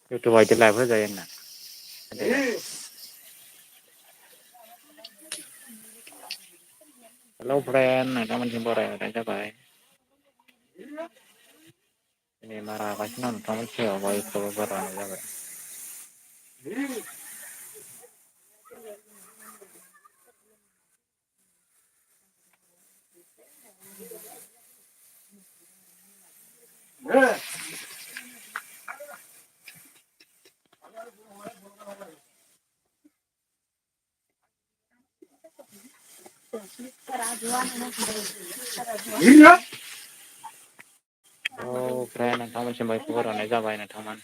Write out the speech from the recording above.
YouTube hoài trên live hết rồi em nè. Hello friend, naman jumpa rin sabay. Ini marah kasi non, kamu siya, boy ko bara na sabay. Oh friend, kamu siya boy ko bara na sabay na taman.